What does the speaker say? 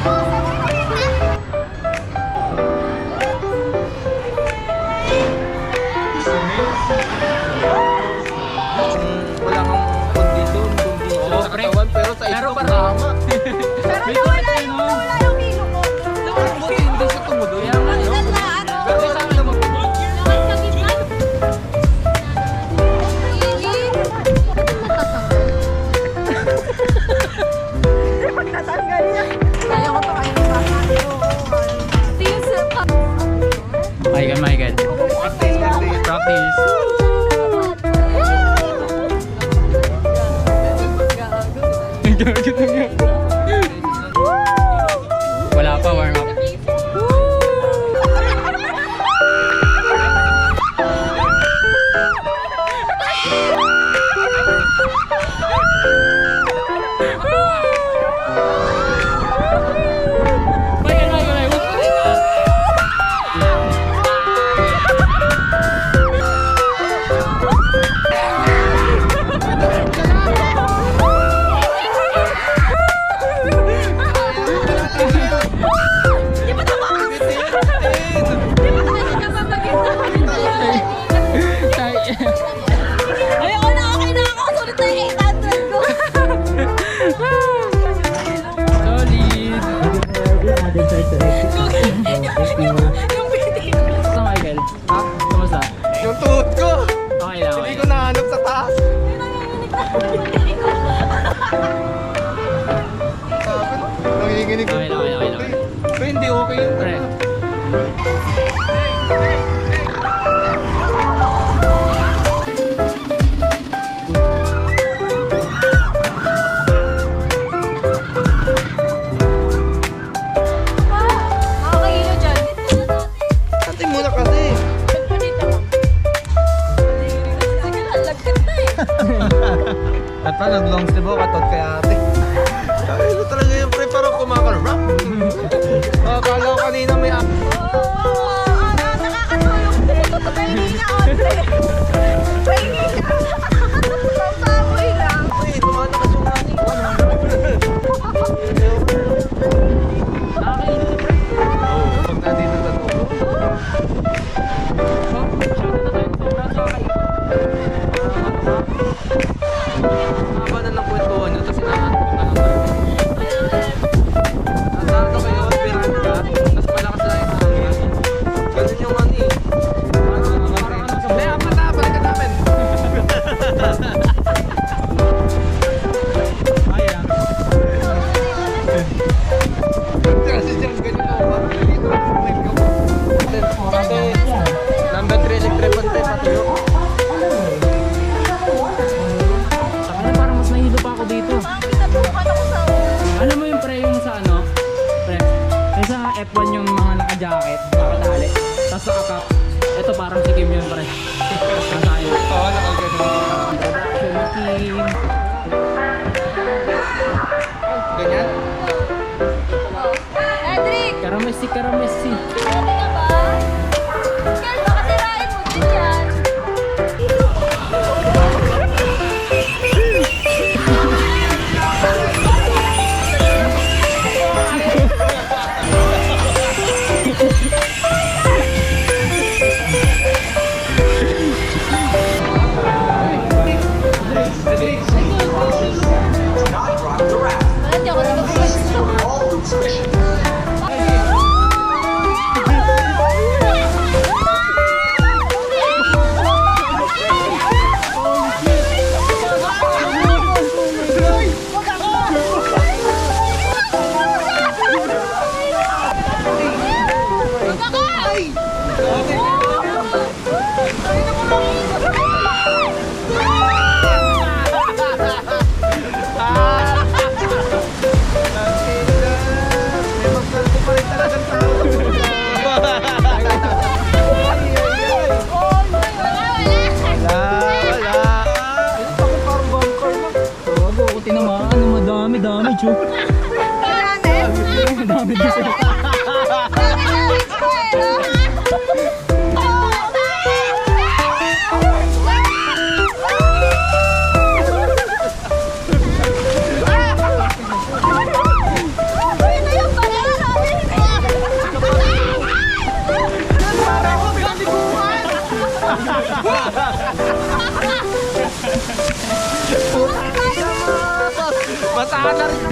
Wala kang kondisyon sa katawan, pero sa isip tama. Pero nawala yung hilo ko. Buti hindi siya tumuloy. Pero sa akin naman, Tatanggal niya. Kaya ko to kayo ba? Michael. Practice. Wala pa, warm up. Ayoko na, okay na ako. Sulit na yung 800 ko. Yung bitin. Kamusta, Michael? Ha? Kamusta? yung tuhod ko. Okay lang, Hindi okay. ko nahanap sa taas. Nanginginig Okay lang, okay lang. Pero hindi okay yun. Pre. Makakahilo dyan. Ating muna kasi. Ba't pa dito? Sige lang, lagkat na eh. At pa nag-long sleeve ako katot kay ate. Ay, ito talaga yung pre, parang kumakarap. Akala ko kanina may Nakakatulog din. Pahingi na onte. Pahingi na. Papaboy lang. Ay, tumatakas yung ating. Oo, pag nandito sa tubo. Haba na ng kwentuhan nyo, tapos inaantok na naman. Nasa kayo, pirata, tapos malakas na yung hangin. Ganun yung ano eh. Hindi, apat na, balikan namin. Kasi dyan, ganyan ako ba? Dito, ate, number 3 electric pante, patuyo. Saka na parang mas nahilo pa ako dito. Pinatukan ako sa Alam mo yung pre yung sa ano? Pre, yung sa F1 yung mga naka-jacket, nakatali. Tapos sa akap, ito parang si Kim yun pre. Saan tayo? Oo, nakagano. Production ni Kim. Ganyan? Edric! Karamesi. Pwede ka ba? Kel, baka sirain mo din yan. Bakit ako nagpapagpapag? Dami, Chu. Dami din. Ano yung pala? na rin